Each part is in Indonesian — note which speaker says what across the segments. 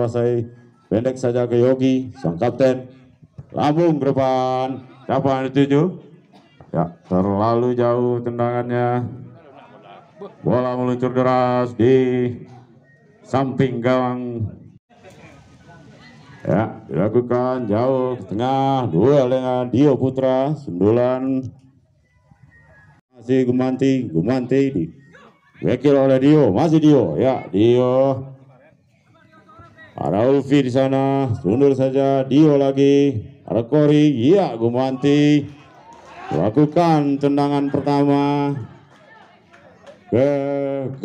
Speaker 1: dikuasai. Pendek saja ke Yogi, sang kapten. Lambung ke depan. Siapa yang dituju? Ya, terlalu jauh tendangannya. Bola meluncur deras di samping gawang. Ya, dilakukan jauh ke tengah. Duel dengan Dio Putra. Sundulan. Masih Gumanti wakil oleh Dio, masih Dio. Ya, Dio. Ada Ulfi di sana, sundul saja Dio lagi. Ada Kori, iya Gumanti lakukan tendangan pertama ke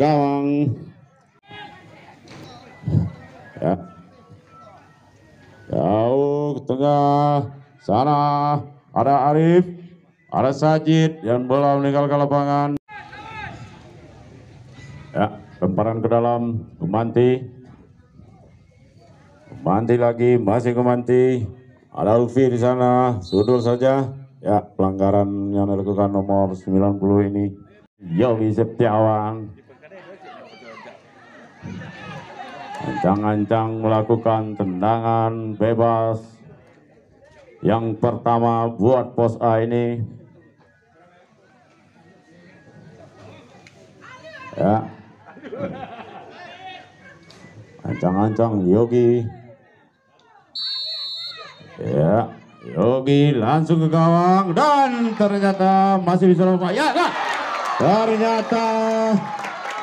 Speaker 1: gawang. Ya, jauh ke tengah sana ada Arif, ada Sajid yang bola meninggalkan lapangan. Ya, lemparan ke dalam Gumanti. Gumanti lagi, masih Gumanti. Ada Ulfi di sana, sudul saja. Ya, pelanggaran yang dilakukan nomor 90 ini. Yogi Setiawan. Ancang-ancang melakukan tendangan bebas. Yang pertama buat pos A ini. Ya. Ancang-ancang Yogi. Ya, Yogi langsung ke gawang dan ternyata masih bisa lompat. Ya, nah, ternyata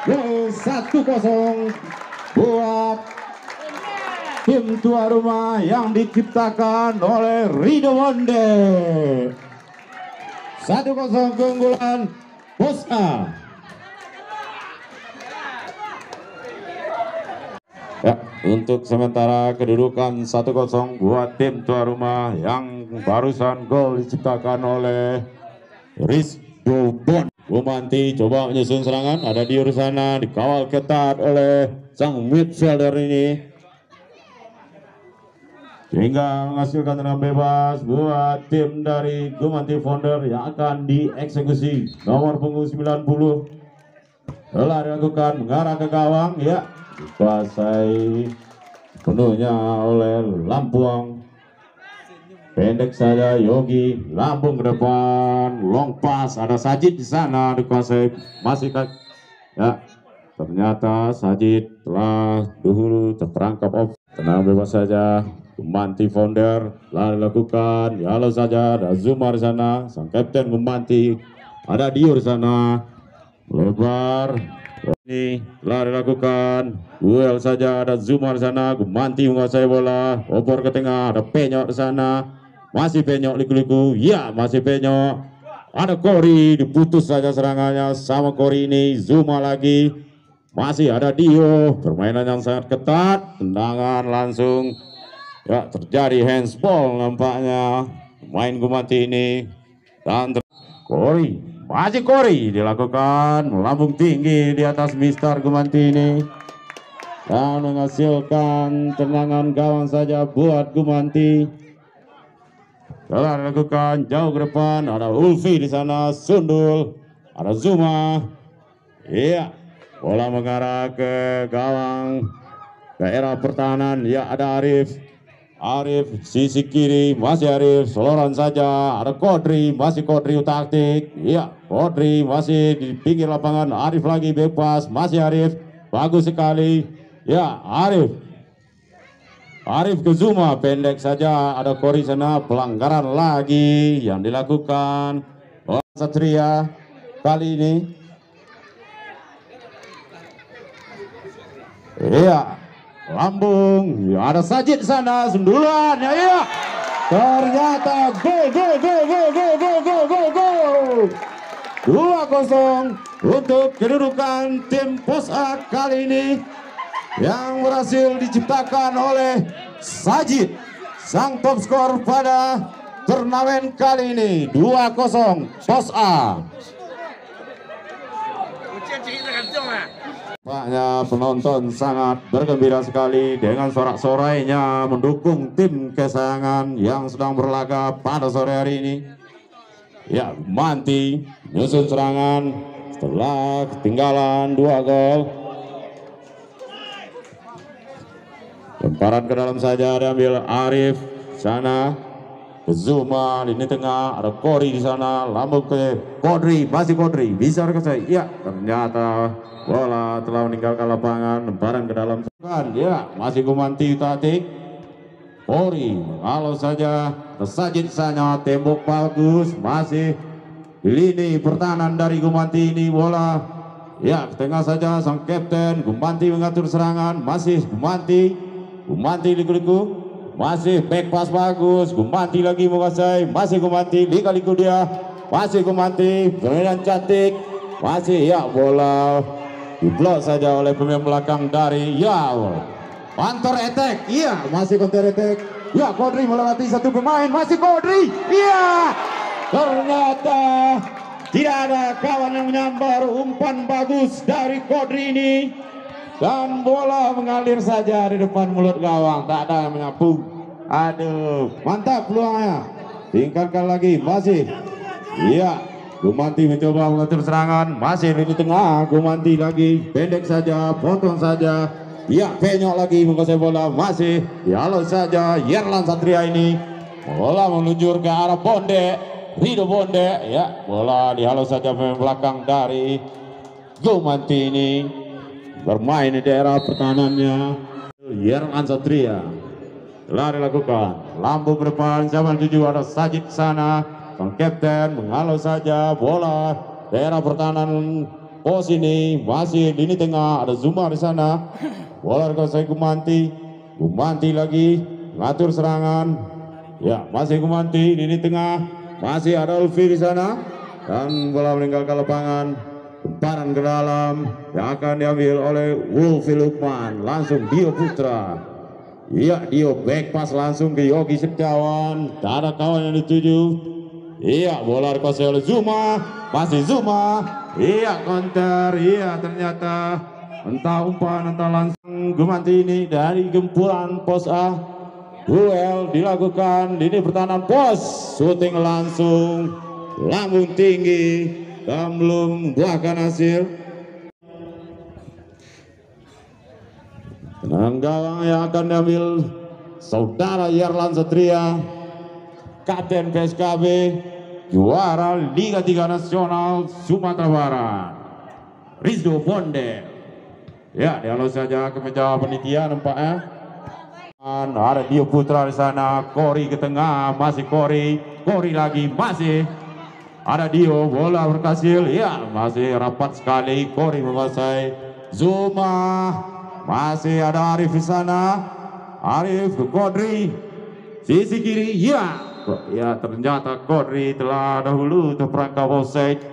Speaker 1: gol 1-0 buat tim tua rumah yang diciptakan oleh Rido Monde. 1-0 keunggulan Pos A. Ya, untuk sementara kedudukan 1-0 buat tim tua rumah yang barusan gol diciptakan oleh Rizdo Bon. Gumanti coba menyusun serangan, ada di sana dikawal ketat oleh sang midfielder ini. Sehingga menghasilkan tendangan bebas buat tim dari Gumanti Founder yang akan dieksekusi. Nomor punggung 90 telah dilakukan mengarah ke gawang, ya. Dikuasai penuhnya oleh Lampuang. Pendek saja Yogi, lambung ke depan, long pass, ada Sajid di sana dikuasai, masih ya. Ternyata Sajid telah dahulu terperangkap off. Tenang bebas saja. Gumanti Founder telah dilakukan, ya lalu saja ada Zumar di sana, sang kapten Gumanti, ada Dio di sana, lebar. Ini telah dilakukan, duel saja ada Zumar di sana, Gumanti menguasai bola, oper ke tengah, ada Penyok di sana, masih Penyok liku-liku, ya masih Penyok, ada Kori, diputus saja serangannya sama Kori ini, Zuma lagi, masih ada Dio, permainan yang sangat ketat, tendangan langsung, ya terjadi handsball nampaknya, main Gumanti ini, dan Kori. Masih Kori dilakukan melambung tinggi di atas Mister Gumanti ini dan menghasilkan tendangan gawang saja buat Gumanti. Telah dilakukan jauh ke depan, ada Ulfi di sana, sundul, ada Zuma. Iya, bola mengarah ke gawang daerah pertahanan, ya ada Arif. Arif sisi kiri, masih Arif, seloran saja, ada Kodri, masih Kodri taktik, iya Kodri masih di pinggir lapangan, Arif lagi bebas, masih Arif, bagus sekali, ya Arif ke Zuma, pendek saja, ada Kori sana, pelanggaran lagi yang dilakukan oleh Satria kali ini, iya. Lambung, ya ada Sajid di sana, sundulan, ya iya. Ternyata gol. 2-0 untuk kedudukan tim Pos A kali ini yang berhasil diciptakan oleh Sajid, sang top skor pada turnamen kali ini. 2-0 Pos A. Nampaknya penonton sangat bergembira sekali dengan sorak-sorainya mendukung tim kesayangan yang sedang berlaga pada sore hari ini. Ya, Gumanti nyusun serangan setelah ketinggalan 2 gol. Lemparan ke dalam saja diambil Arif sana. Zuma lini tengah, ada Kori di sana, lambung ke Kodri, masih Kodri, bisa saya. Ya, ternyata bola telah meninggalkan lapangan. Lemparan ke dalam ya, masih Gumanti Tatik. Kori, kalau saja tersajit sana, tembok bagus, masih lini pertahanan dari Gumanti ini bola. Ya, ke tengah saja sang kapten Gumanti mengatur serangan, masih Gumanti liku-liku. Masih back pass bagus, Gumanti lagi menguasai, masih Gumanti, liku-liku dia, masih Gumanti, permainan cantik, masih ya bola diblok saja oleh pemain belakang dari ya counter attack, iya masih counter attack, ya Kodri melewati satu pemain, masih Kodri, iya ternyata tidak ada kawan yang menyambar, umpan bagus dari Kodri ini. Dan bola mengalir saja di depan mulut gawang, tak ada yang menyapu. Aduh, mantap peluangnya. Tingkatkan lagi, masih. Iya, Gumanti mencoba mengatur serangan, masih di tengah. Gumanti lagi, pendek saja, potong saja. Iya, penyok lagi menguasai bola, masih. Dialog saja, Yerlan Satria ini. Bola meluncur ke arah Bonde, Rido Bonde. Ya, bola dihalau saja pemain belakang dari Gumanti ini. Bermain di daerah pertahanannya Yerlan Satria telah dilakukan, lampu ke depan, zaman 7 ada Sajid sana, sang kapten menghalau saja bola daerah pertahanan pos ini, masih lini tengah ada Zuma di sana, bola dikuasai Gumanti lagi ngatur serangan, ya masih Gumanti lini tengah, masih ada Ulfi di sana dan bola meninggalkan lapangan. Lemparan ke dalam yang akan diambil oleh Wolfi Lukman, langsung Dio Putra. Iya, Dio back pass langsung ke Yogi Setiawan, tak ada kawan yang dituju. Iya, bola dikuasai oleh Zuma, masih Zuma. Iya, counter. Iya, ternyata entah umpan entah langsung Gumanti ini dari gempuran pos A. Duel dilakukan lini pertahanan pos, syuting langsung, lambung tinggi. Dan belum buahkan hasil. Tenang gawang yang akan diambil saudara Yerlan Satria, kapten PSKB, juara Liga 3 Nasional Sumatera Barat, Rizdo Bonde. Ya, dialog saja ke meja penitia nampaknya. Ada Dio Putra di sana, Kori ke tengah, masih Kori lagi, masih. Ada Dio, bola berhasil, ya masih rapat sekali, Kori menguasai. Zuma, masih ada Arif di sana, Arif ke Kodri, sisi kiri, ya ternyata Kodri telah dahulu terperangkap offside.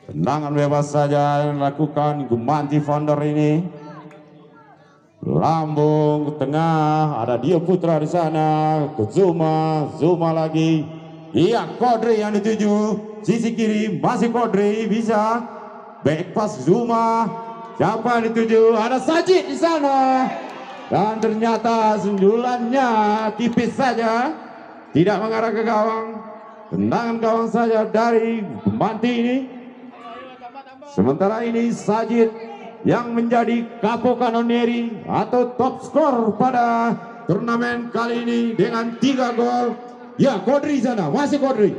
Speaker 1: Tendangan bebas saja yang dilakukan Gumanti Founder ini. Lambung ke tengah, ada Dio Putra di sana, ke Zuma lagi. Iya, Kodri yang dituju, sisi kiri masih Kodri, bisa back pass Zuma. Siapa yang dituju? Ada Sajid di sana. Dan ternyata sundulannya tipis saja, tidak mengarah ke gawang. Tendangan gawang saja dari Gumanti ini. Sementara ini Sajid yang menjadi Capo Cannonieri atau top skor pada turnamen kali ini dengan 3 gol. Ya, Kodri sana, masih Kodri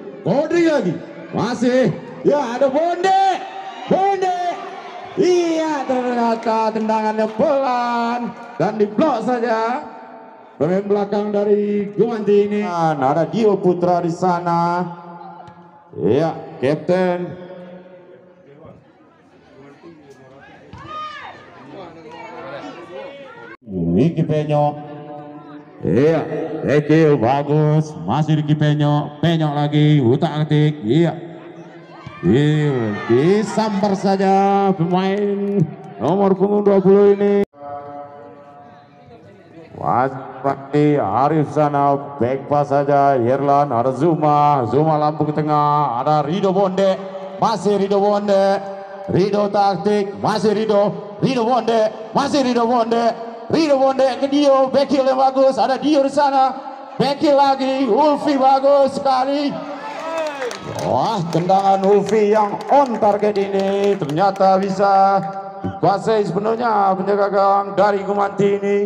Speaker 1: lagi, masih, ya ada Bonde, iya ternyata tendangannya pelan dan diblok saja pemain belakang dari Gumanti ini. Dan ada Dio Putra di sana, ya kapten. Niki Penyok. Iya, Ekil bagus, masih Ricky Penyok lagi, utak-atik, iya. Disambar saja pemain nomor punggung 20 ini. Masih Arif sana, back pass saja, Yerlan, ada Zuma lampu ke tengah, ada Rido Bonde, masih Rido Bonde, Rido taktik, masih Rido Bonde, masih Rido Bonde. Rido Bonde ke Dio, backhill yang bagus, ada Dio di sana, backhill lagi, Ulfi bagus sekali. Wah, tendangan Ulfi yang on target ini ternyata bisa dikuasai sepenuhnya penjaga gawang dari Gumanti ini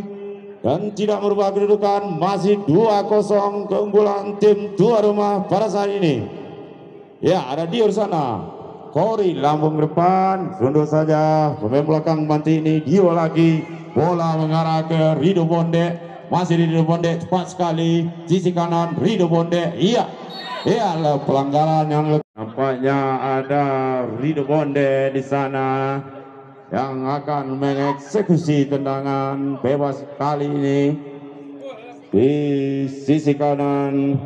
Speaker 1: dan tidak merubah kedudukan, masih 2-0 keunggulan tim tuan rumah pada saat ini. Ya, ada di sana Kori lambung depan, sundul saja pemain belakang Gumanti ini. Dio lagi, bola mengarah ke Rido Bonde, masih Rido Bonde cepat sekali sisi kanan Rido Bonde. Iya, pelanggaran yang nampaknya ada Rido Bonde di sana yang akan mengeksekusi tendangan bebas kali ini di sisi kanan.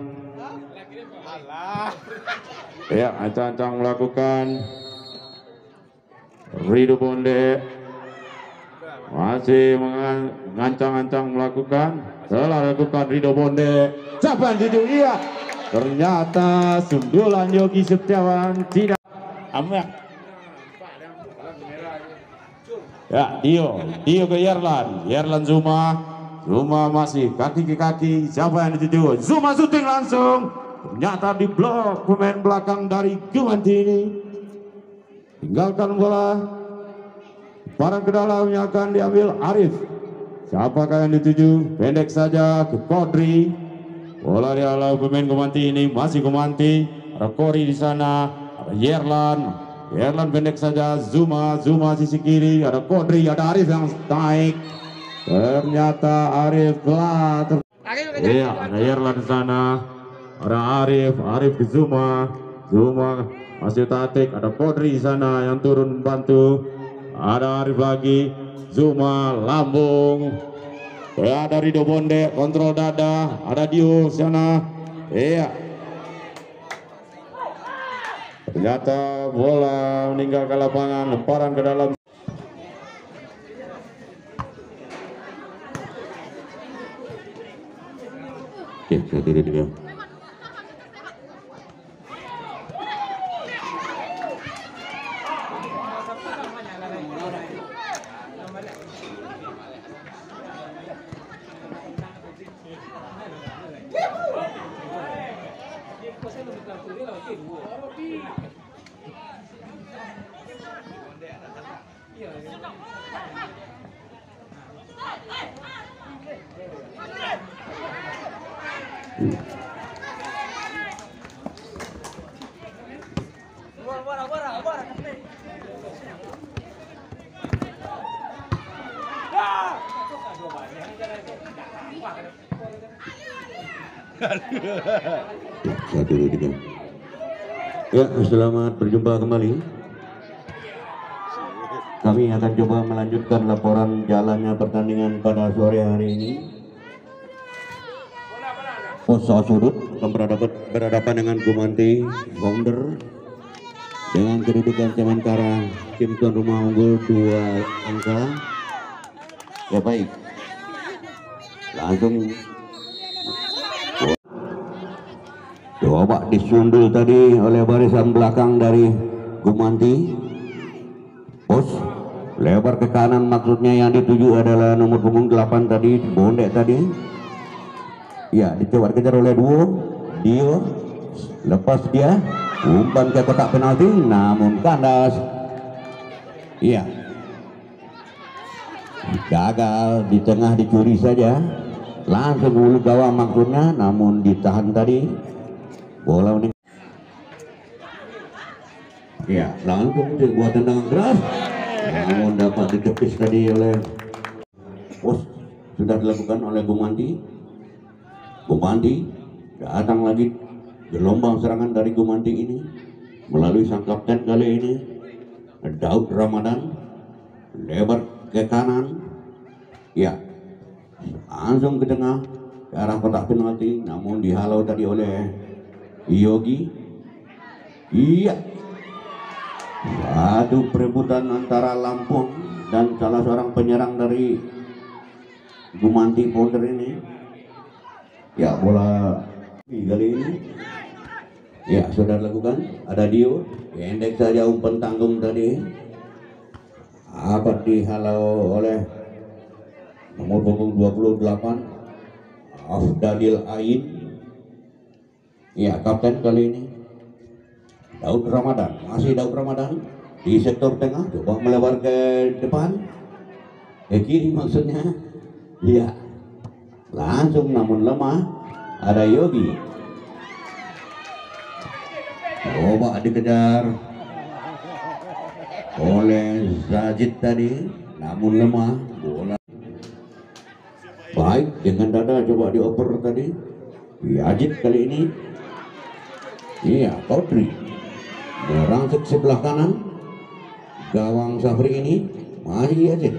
Speaker 1: Ya, ancang-ancang melakukan Rido Bonde masih mengancang-ancang melakukan, telah lakukan Rido Bonde. Siapa yang tuju? Iya, ternyata sundulan Yogi Setiawan tidak amat. Ya, Dio ke Yerlan Zuma masih kaki ke kaki. Siapa yang dituju? Zuma syuting langsung, ternyata diblok pemain belakang dari Gumanti ini. Tinggalkan bola, barang ke dalamnya akan diambil Arif. Siapakah yang dituju? Pendek saja ke Kodri. Bola dihalau pemain Gumanti ini, masih Gumanti. Ada Kori di sana, ada Yerlan pendek saja, Zuma sisi kiri, ada Kodri, ada Arif yang naik. Ternyata Arif telah iya, ada Yerlan di sana, ada Arif ke Zuma masih tatik, ada Kodri di sana yang turun membantu, ada Arif lagi, Zuma lambung, ya, ada Rido Bonde kontrol dada, ada Dio di sana, iya. Ternyata bola meninggalkan lapangan, lemparan ke dalam. Oke, saya tidak. Ya, selamat berjumpa kembali. Kami akan coba melanjutkan laporan jalannya pertandingan pada sore hari ini. Pos sudut akan berhadapan dengan Gumanti Founder dengan kedudukan sementara tim tuan rumah unggul 2 angka. Ya, baik, langsung coba disundul tadi oleh barisan belakang dari Gumanti. Pos lebar ke kanan, maksudnya yang dituju adalah nomor punggung 8 tadi, Bonde tadi. Ya, dicoba kejar oleh Dio, lepas dia umpan ke kotak penalti, namun kandas. Iya, gagal di tengah, dicuri saja, langsung ulu gawang maksudnya, namun ditahan tadi. Bola ini, ya, langsung dibuat tendangan keras, namun dapat dikepis tadi oleh Pos. Sudah dilakukan oleh Gumanti datang lagi gelombang serangan dari Gumanti ini melalui sang kapten kali ini, Daud Ramadan, lebar ke kanan, ya, langsung ke tengah ke arah kotak penalti, namun dihalau tadi oleh Yogi. Iya, adu perebutan antara Lampung dan salah seorang penyerang dari Gumanti Founder ini. Ya, bola kali ini, ya, sudah dilakukan. Ada Dio, pendek saja umpan tanggung tadi, apa dihalau oleh nomor punggung 28 Afdadil Ain. Ya, kapten kali ini Daud Ramadan, masih Daud Ramadan,
Speaker 2: di sektor tengah, coba melebar ke depan, ke kiri maksudnya. Iya, langsung namun lemah. Ada Yogi, coba dikejar oleh Zajid tadi, namun lemah. Bola baik dengan dada, coba dioper tadi. Yazid kali ini. Iya, Kodri merangsek sebelah kanan. Gawang Safri ini masih Yazid.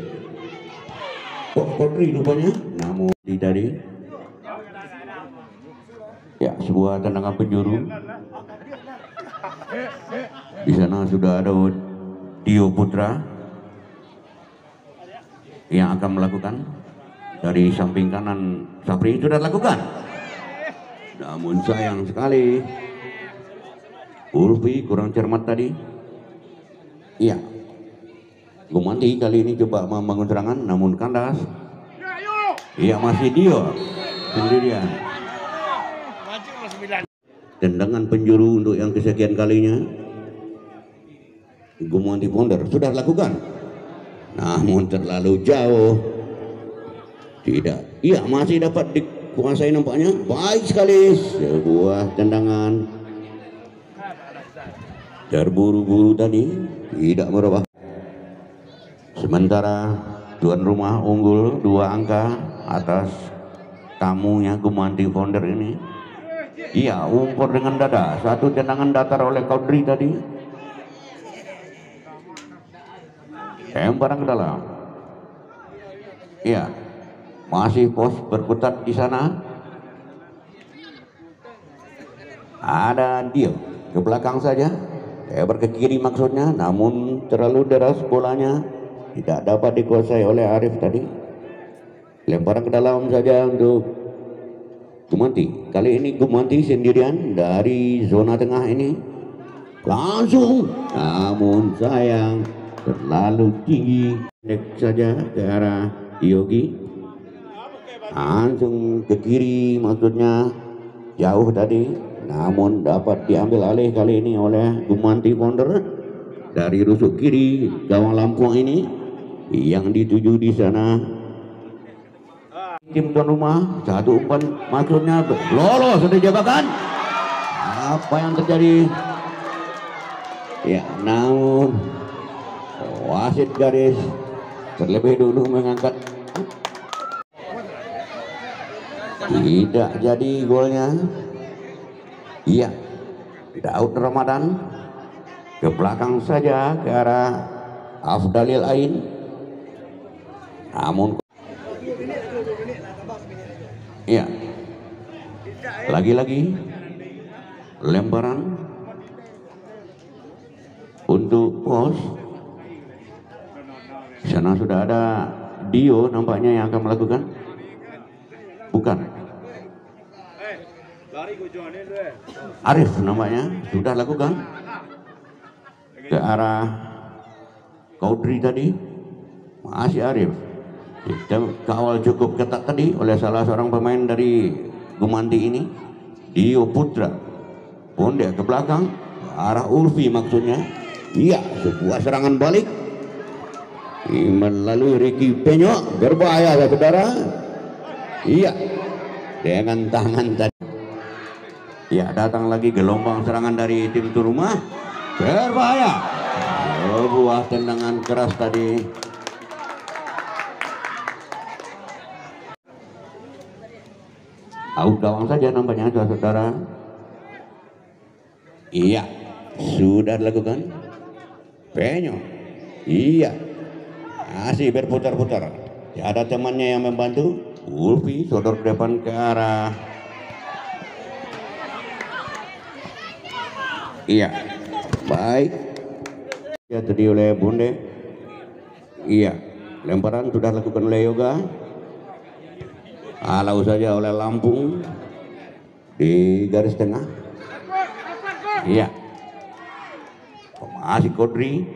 Speaker 2: Kok Kodri rupanya, namun tadi. Ya, sebuah tendangan penjuru. Di sana sudah ada Tio Putra yang akan melakukan dari samping kanan. Safri sudah lakukan, namun sayang sekali Ulfi kurang cermat tadi. Iya, Gumanti kali ini coba membangun serangan namun kandas. Iya, masih Dio sendirian. Tendangan penjuru untuk yang kesekian kalinya. Gumanti Founder sudah lakukan, namun terlalu jauh. Tidak, iya masih dapat dikuasai nampaknya. Baik sekali, sebuah tendangan terburu-buru tadi, tidak merubah. Sementara tuan rumah unggul 2 angka atas tamunya Gumanti Founder ini. Iya, umpur dengan dada, satu tendangan datar oleh Kodri tadi. Lemparan ke dalam. Iya, masih pos berputar di sana. Ada Dio ke belakang saja, lebar ke kiri maksudnya, namun terlalu deras bolanya, tidak dapat dikuasai oleh Arif tadi. Lemparan ke dalam saja untuk Gumanti. Kali ini Gumanti sendirian dari zona tengah ini. Langsung, namun sayang terlalu tinggi. Dek saja ke arah Yogi. Langsung ke kiri maksudnya, jauh tadi, namun dapat diambil alih kali ini oleh Gumanti Founder dari rusuk kiri gawang Lampung ini yang dituju di sana. Tim tuan rumah satu umpan maksudnya lolos sudah jebakan. Apa yang terjadi? Ya, namun wasit garis terlebih dulu mengangkat. Tidak jadi golnya. Iya, Daud Ramadan ke belakang saja ke arah Afdalil Ain. Namun iya, lagi-lagi lemparan untuk pos. Di sana sudah ada Dio nampaknya yang akan melakukan. Bukan, Arif nampaknya sudah lakukan ke arah Kodri tadi. Masih Arif. Kita kawal cukup ketat tadi oleh salah seorang pemain dari Gumanti ini, Dio Putra. Pondek ke belakang ke arah Ulfi maksudnya. Iya, sebuah serangan balik melalui Ricky Penyok, berbahaya saudara. Iya, dengan tangan tadi. Ya, datang lagi gelombang serangan dari tim tuan rumah, berbahaya. Sebuah tendangan keras tadi. Out gawang saja nampaknya saudara. Iya, sudah dilakukan. Penyok. Iya, masih berputar-putar. Ada temannya yang membantu. Ulfi sodor ke depan ke arah. Iya, baik. Ya, tadi oleh Bunde. Iya, lemparan sudah dilakukan oleh Yoga. Halau saja oleh Lampung di garis tengah. Iya, masih Kodri,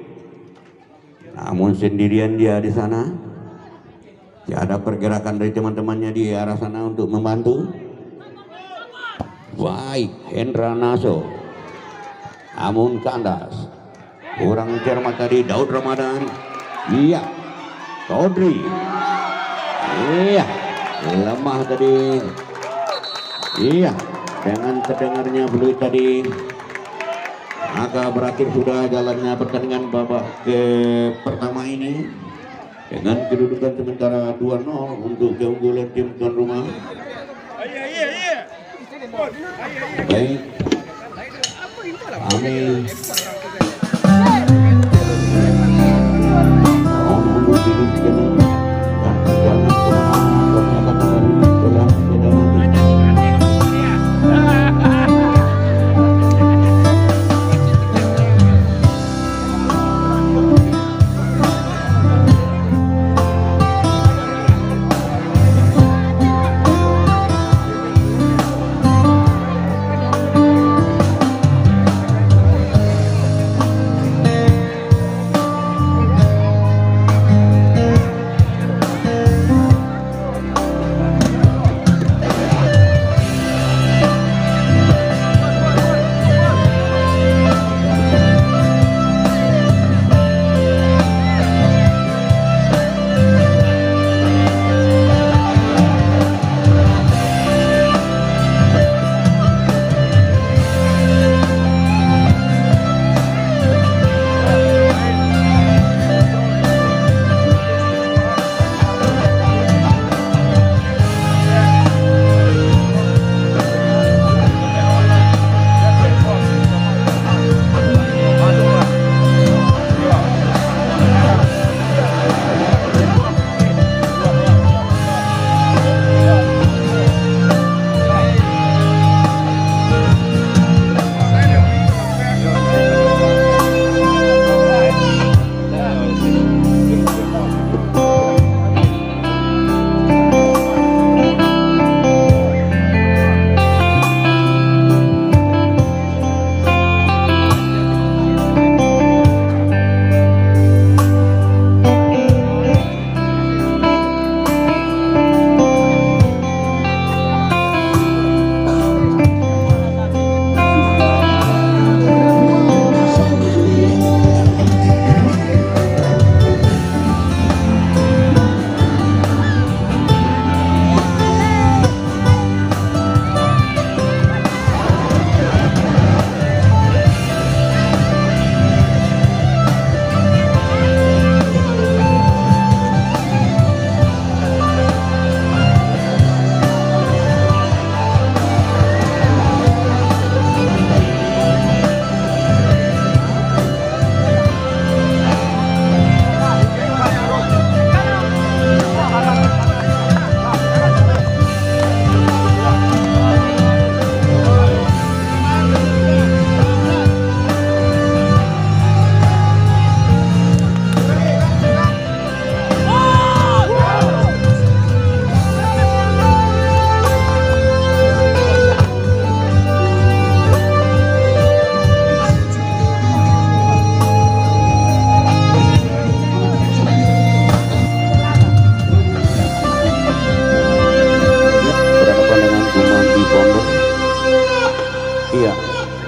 Speaker 2: namun sendirian dia di sana. Tidak ada pergerakan dari teman-temannya di arah sana untuk membantu. Baik, Hendra Naso, namun kandas. kurang cermat tadi Daud Ramadan. Iya, Todri. Iya, lemah tadi. Iya, dengan terdengarnya peluit tadi, maka berakhir sudah jalannya pertandingan babak ke pertama ini dengan kedudukan sementara 2-0 untuk keunggulan tim tuan rumah. Baik, Amin.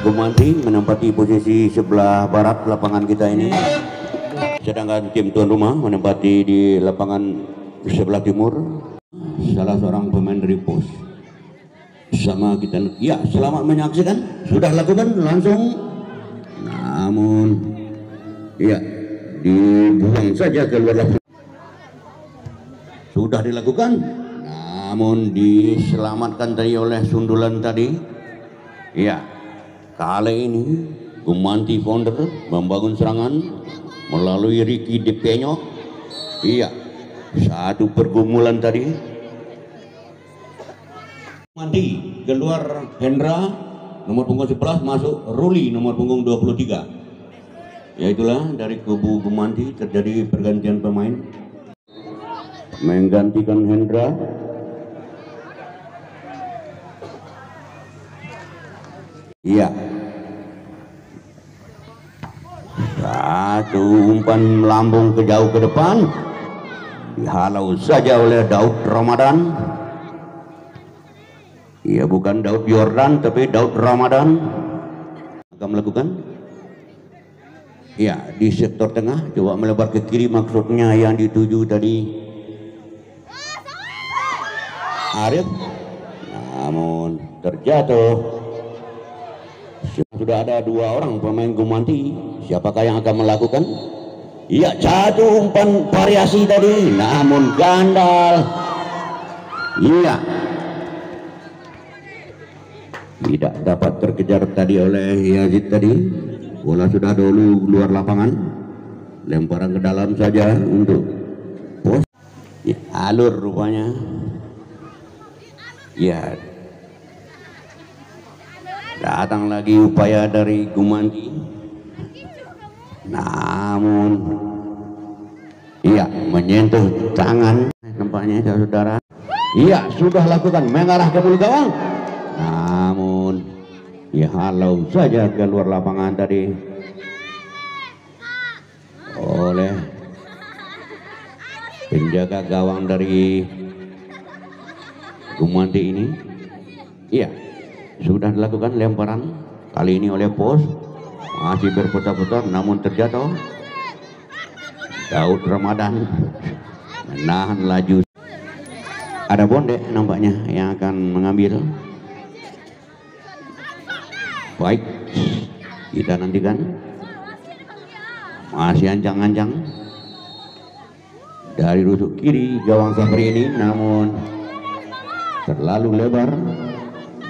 Speaker 2: Gumanti menempati posisi sebelah barat lapangan kita ini, sedangkan tim tuan rumah menempati di lapangan sebelah timur. Salah seorang pemain dari pos sama kita. Ya, selamat menyaksikan. Sudah lakukan langsung, namun ya dibuang saja keluar lapangan. Sudah dilakukan, namun diselamatkan tadi oleh sundulan tadi. Ya, kali ini Gumanti Founder membangun serangan melalui Ricky Depenyo. Iya, satu pergumulan tadi. Gumanti keluar Hendra nomor punggung 11, masuk Ruli nomor punggung 23. Ya, itulah dari kubu Gumanti terjadi pergantian pemain menggantikan Hendra. Iya, satu umpan melambung ke jauh ke depan, dihalau saja oleh Daud Ramadan. Iya, bukan Daud Yordan tapi Daud Ramadan akan melakukan. Ya, di sektor tengah coba melebar ke kiri, maksudnya yang dituju tadi Arif, namun terjatuh. Sudah ada dua orang pemain Gumanti, siapakah yang akan melakukan? Ya, jatuh umpan variasi tadi, namun gandal. Iya, tidak dapat terkejar tadi oleh Yazid tadi. Bola sudah dulu luar lapangan, lemparan ke dalam saja untuk pos. Ya, alur rupanya. Ya, datang lagi upaya dari Gumanti, namun iya menyentuh tangan nampaknya saudara. Iya, sudah lakukan mengarah ke mulut gawang, namun ya halau saja ke luar lapangan tadi oleh penjaga gawang dari Gumanti ini. Iya, sudah dilakukan lemparan kali ini oleh pos, masih berputar-putar namun terjatuh. Daud Ramadan menahan laju. Ada Bonde nampaknya yang akan mengambil. Baik, kita nantikan. Masih ancang-ancang dari rusuk kiri gawang Safri ini, namun terlalu lebar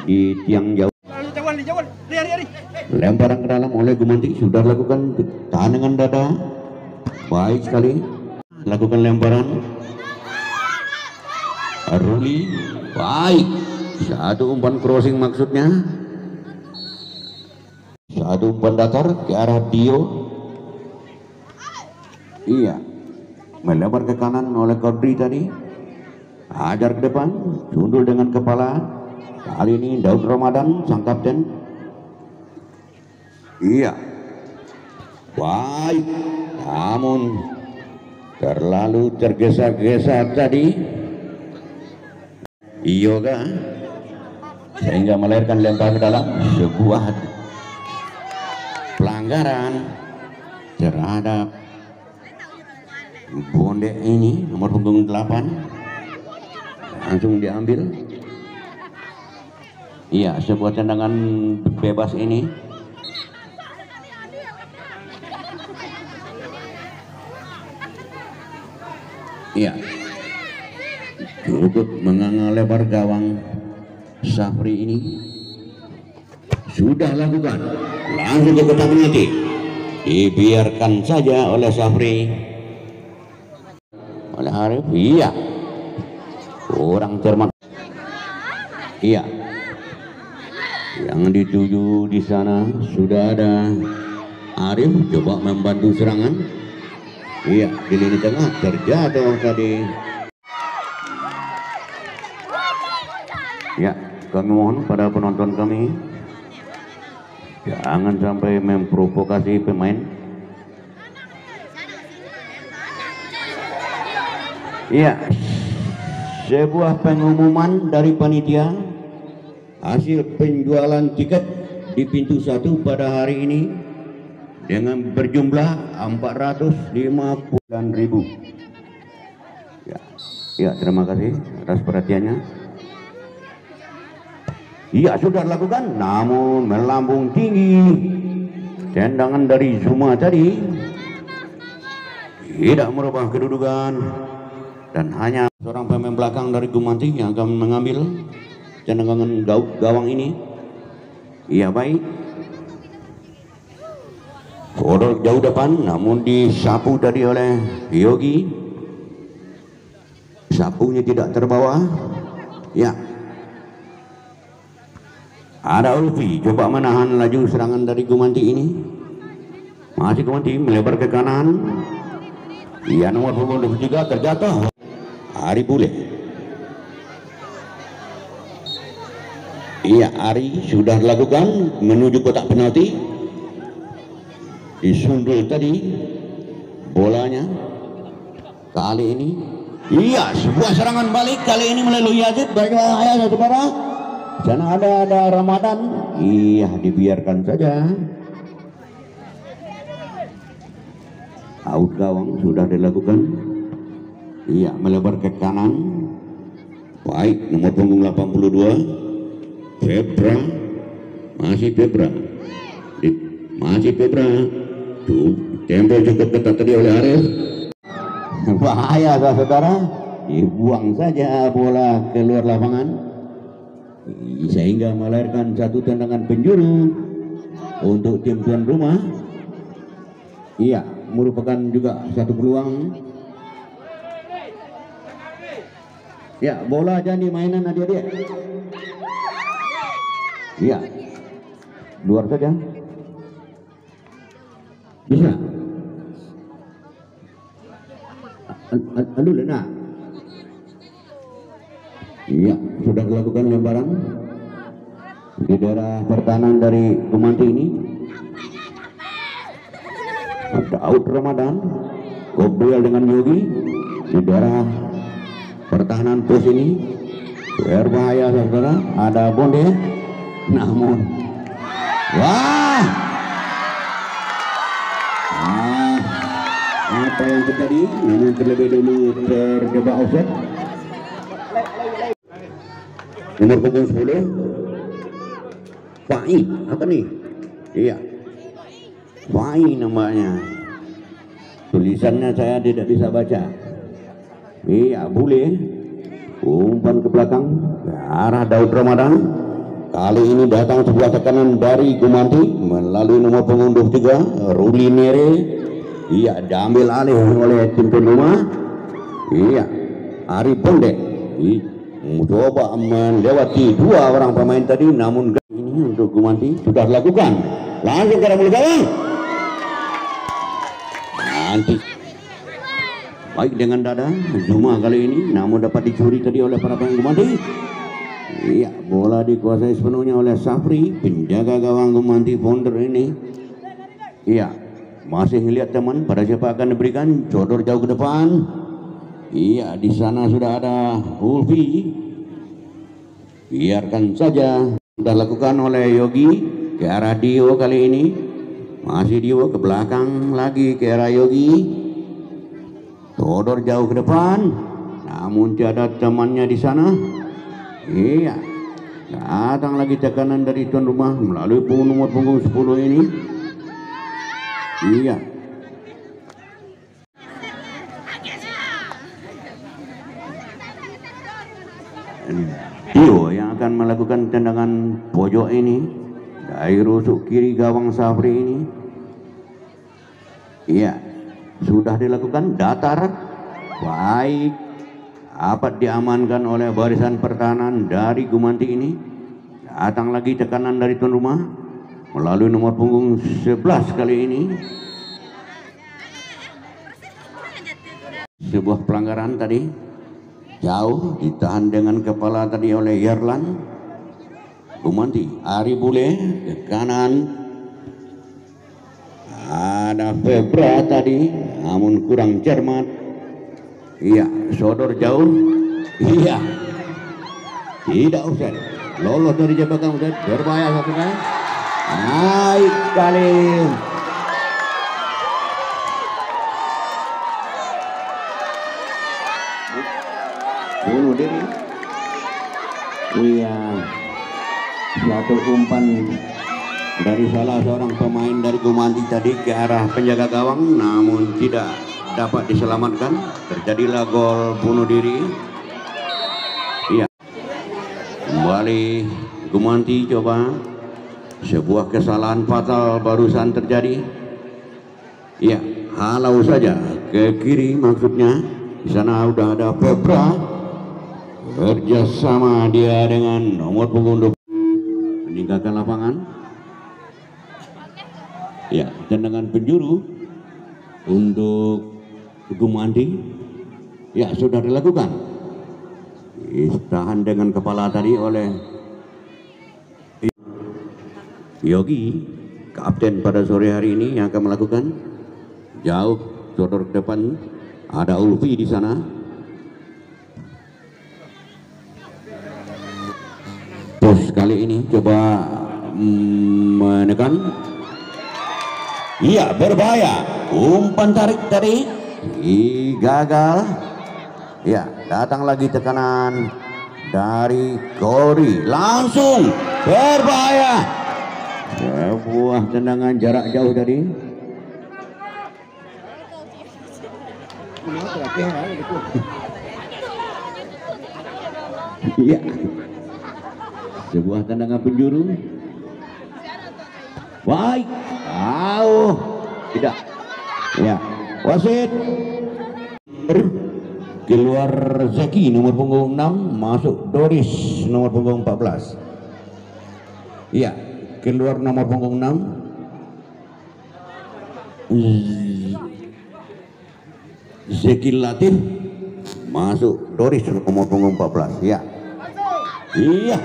Speaker 2: di tiang jauh. Lemparan ke dalam oleh Gumanti, sudah lakukan tahan dengan dada. Baik sekali, lakukan lemparan. Ruli, baik, satu umpan crossing maksudnya. Satu umpan datar ke arah Dio. Iya, melebar ke kanan oleh Kodri tadi. Ajar ke depan, sundul dengan kepala. Kali ini Daud Ramadan sang kapten. Iya, baik, namun terlalu tergesa-gesa tadi Yoga sehingga melahirkan lemparan ke dalam, sebuah pelanggaran terhadap Bonde ini, nomor punggung 8, langsung diambil. Iya, sebuah tendangan bebas ini. Iya, cukup menganga lebar gawang Safri ini. Sudah lakukan, langsung ke kotak penalti, dibiarkan saja oleh Safri. Oleh Arif, iya, kurang cermat. Iya, yang dituju di sana sudah ada Arif, coba membantu serangan. Iya, di lini tengah terjatuh tadi. Ya, kami mohon pada penonton kami, jangan sampai memprovokasi pemain. Iya, sebuah pengumuman dari panitia hasil penjualan tiket di pintu 1 pada hari ini dengan berjumlah 459.000. Ya, terima kasih atas perhatiannya. Iya, sudah dilakukan, namun melambung tinggi. Tendangan dari Zuma tadi tidak merubah kedudukan, dan hanya seorang pemain belakang dari Gumanti yang akan mengambil tendangan gawang ini. Iya, baik. Kodok jauh depan, namun disapu tadi oleh Yogi. Sapunya tidak terbawa. Ya, ada Ulfi coba menahan laju serangan dari Gumanti ini. Masih Gumanti melebar ke kanan. Iya, nomor punggung 23 terjatuh. Ari Bule. Iya, Ari sudah dilakukan menuju kotak penalti. Disundul tadi bolanya. Kali ini, iya, sebuah serangan balik kali ini melalui Yazid. Baiklah, ayah saudara. Sana ada Ramadan. Iya, dibiarkan saja. out gawang sudah dilakukan. Iya, melebar ke kanan. Baik, nomor punggung 82 Febra, masih Febra, tuh tempel cukup ketat tadi oleh Ariel. Bahaya saudara, dibuang saja bola keluar lapangan sehingga melahirkan satu tendangan penjuru untuk tim tuan rumah. Iya, merupakan juga satu peluang. Ya, bola jadi mainan adik-adik. Iya, luar saja. Bisa. Aduh, Lena. Iya, sudah dilakukan lemparan di daerah pertahanan dari Gumanti ini. Daud Ramadan, Gobriel dengan Yogi di daerah pertahanan pos ini. Berbahaya saudara, ada Bonde, namun wah, apa yang terjadi? Namun terlebih dulu terjebak offset. Nomor punggung 10 Fai, apa nih? Iya, Fai namanya. Tulisannya saya tidak bisa baca. Iya, boleh umpan ke belakang ke arah Daud Ramadan. Kali ini datang sebuah tekanan dari Gumanti melalui nomor punggung 23 Ruli Nere. Iya, diambil alih oleh tim tuan rumah. Iya, Ari Bonde mencoba melewati dua orang pemain tadi, namun ini untuk Gumanti sudah dilakukan. Langsung ke dalam gawang. Nanti baik dengan dada Zuma kali ini, namun dapat dicuri tadi oleh para pemain Gumanti. Iya, bola dikuasai sepenuhnya oleh Safri, penjaga gawang Gumanti Founder ini. Iya, masih lihat teman pada siapa akan diberikan, codor jauh ke depan. Iya, di sana sudah ada Ulfi. Biarkan saja. Sudah lakukan oleh Yogi ke arah Dio kali ini. Masih Dio ke belakang lagi ke arah Yogi. Todor jauh ke depan, namun tiada temannya di sana. Iya, datang lagi tekanan dari tuan rumah melalui nomor punggung 10 ini. Iya, Dio yang akan melakukan tendangan pojok ini dari rusuk kiri gawang Safri ini. Iya, sudah dilakukan datar. Baik, dapat diamankan oleh barisan pertahanan dari Gumanti ini. Datang lagi tekanan dari tuan rumah melalui nomor punggung 11 kali ini. Sebuah pelanggaran tadi, jauh ditahan dengan kepala tadi oleh Yerlan. Gumanti, Ari Bule ke kanan. Ada Febra tadi, namun kurang cermat. Iya, sodor jauh. Iya, tidak offset. Lolos dari jebakan offset, berbahaya satu kali. Naik kali. Bunuh diri. Iya, satu umpan dari salah seorang pemain dari Gumanti tadi ke arah penjaga gawang, namun tidak dapat diselamatkan. Terjadilah gol bunuh diri. Iya, kembali Gumanti coba. Sebuah kesalahan fatal barusan terjadi. Iya, halau saja ke kiri maksudnya. Di sana udah ada Febra. Kerjasama dia dengan nomor punggung 20 meninggalkan lapangan. Ya, tendangan penjuru untuk Gumanti. Ya, sudah dilakukan. Ditahan dengan kepala tadi oleh Yogi, kapten pada sore hari ini yang akan melakukan. Jauh sodor ke depan, ada Ulfi di sana. Terus kali ini coba menekan. Iya, berbahaya. umpan tarik tadi gagal. Ya, datang lagi tekanan dari Kori, langsung berbahaya. Sebuah tendangan jarak jauh tadi. Iya, sebuah tendangan penjuru. Baik, tidak. Ya, wasit keluar Zeki nomor punggung 6, masuk Doris nomor punggung 14. Iya, keluar nomor punggung 6 Zeki Latif, masuk Doris nomor punggung 14. Ya, iya.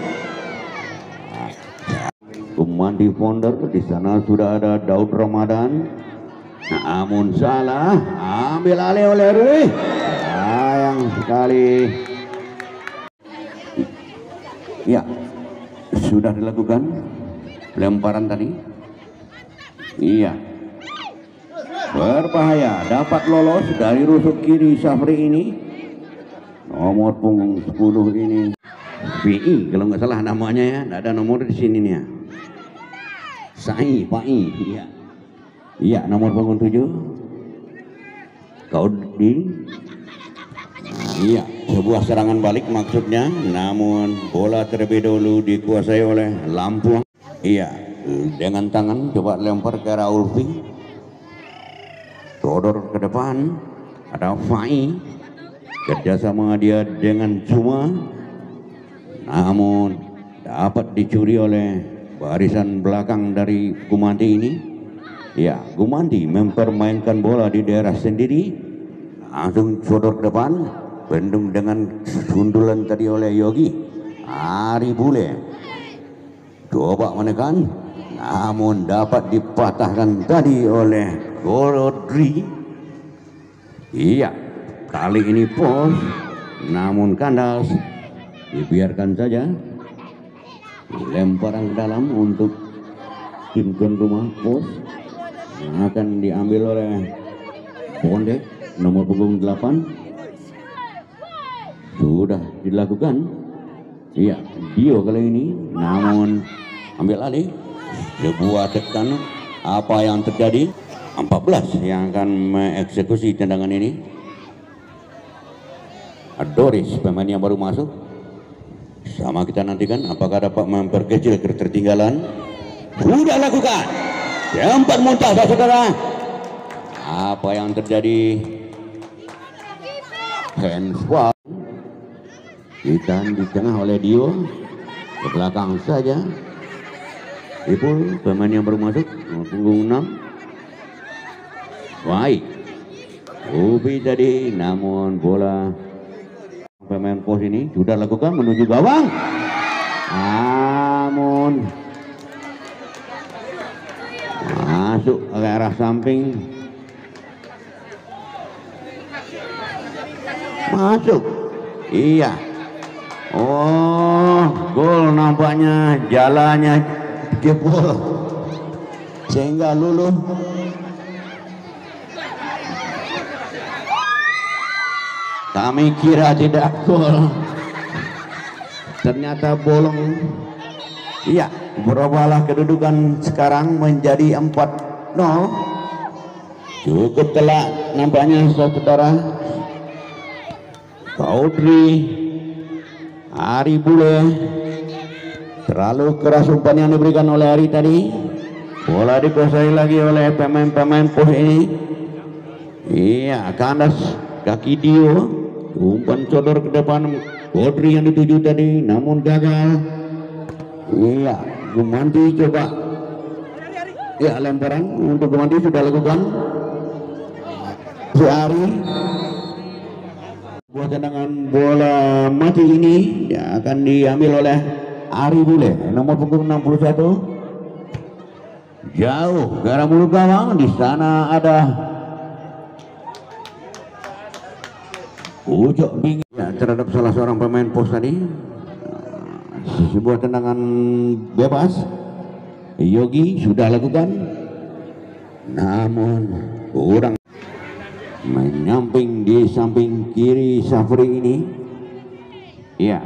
Speaker 2: Kumandi Founder, di sana sudah ada Daud Ramadan. Namun salah, ambil alih oleh Rui. Sayang sekali. Ya, sudah dilakukan lemparan tadi. Iya, berbahaya, dapat lolos dari rusuk kiri Safri ini. Nomor punggung 10 ini PI kalau nggak salah namanya ya, nggak ada nomor di sini nih ya. Pai, iya. Iya, nomor punggung 7. Kaudi. Iya, sebuah serangan balik maksudnya, namun bola terlebih dahulu dikuasai oleh Lampuang. Iya, dengan tangan coba lempar ke arah Ulfi. Todor ke depan, ada Fai. Kerjasama dia dengan Cuma, namun dapat dicuri oleh barisan belakang dari Gumanti ini. Ya, Gumanti mempermainkan bola di daerah sendiri, langsung sodor ke depan, bendung dengan sundulan tadi oleh Yogi. Ari Bule coba menekan, namun dapat dipatahkan tadi oleh Godri. Iya, kali ini pos, namun kandas, dibiarkan saja. Lemparan ke dalam untuk tim tuan rumah pos yang akan diambil oleh Pondek nomor punggung 8. Sudah dilakukan. Iya, Dio kali ini, namun ambil alih. Sebuah tekan, apa yang terjadi? 14 yang akan mengeksekusi tendangan ini. Doris, pemain yang baru masuk. Sama kita nantikan apakah dapat memperkecil ketertinggalan. Sudah lakukan. Sempat muntah saudara. Apa yang terjadi? Handsball. Ditahan di tengah oleh Dio. Ke belakang saja. Ipul, pemain yang baru masuk, punggung 6. Baik. Ubi tadi, namun bola pemain pos ini sudah lakukan menuju gawang, namun masuk ke arah samping, masuk. Iya, oh, gol nampaknya, jalannya jebol sehingga luluh. Kami kira tidak gol, ternyata bolong. Iya, berubahlah kedudukan sekarang menjadi 4-0. Cukup telak nampaknya saudara. Kaudri, Ari Bule, terlalu keras umpan yang diberikan oleh Ari tadi. Bola dikuasai lagi oleh pemain-pemain pos ini. Iya, kandas kaki Dio. Umpan sodor ke depan Godri yang dituju tadi, namun gagal. Iya, Gumanti coba. Ya, lemparan untuk Gumanti sudah lakukan. Si Ari. Buat tendangan bola mati ini ya, akan diambil oleh Ari Bule, nomor punggung 61. Jauh ke arah mulut gawang, di sana ada Ucok Bing ya, terhadap salah seorang pemain pos tadi. Sebuah tendangan bebas Yogi sudah lakukan, namun kurang menyamping di samping kiri Safri ini. Ya,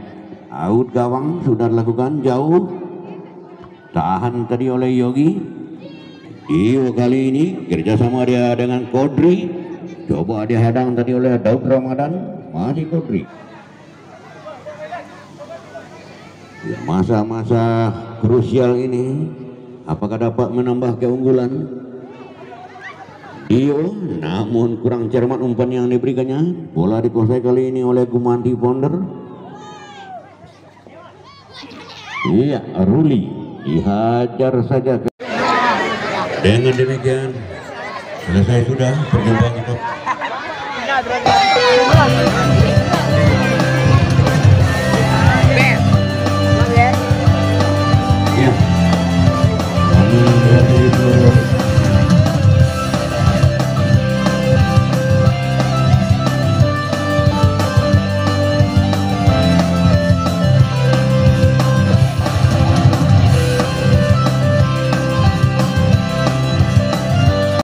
Speaker 2: out gawang sudah dilakukan jauh, tahan tadi oleh Yogi. Dio kali ini kerjasama dia dengan Kodri, coba dia hadang tadi oleh Daud Ramadan, masih Kodri. Masa-masa krusial ini, apakah dapat menambah keunggulan Dio? Namun kurang cermat umpan yang diberikannya. Bola dikuasai kali ini oleh Gumanti Ponder. Iya, Ruli dihajar saja. Dengan demikian selesai sudah perjumpaan kita.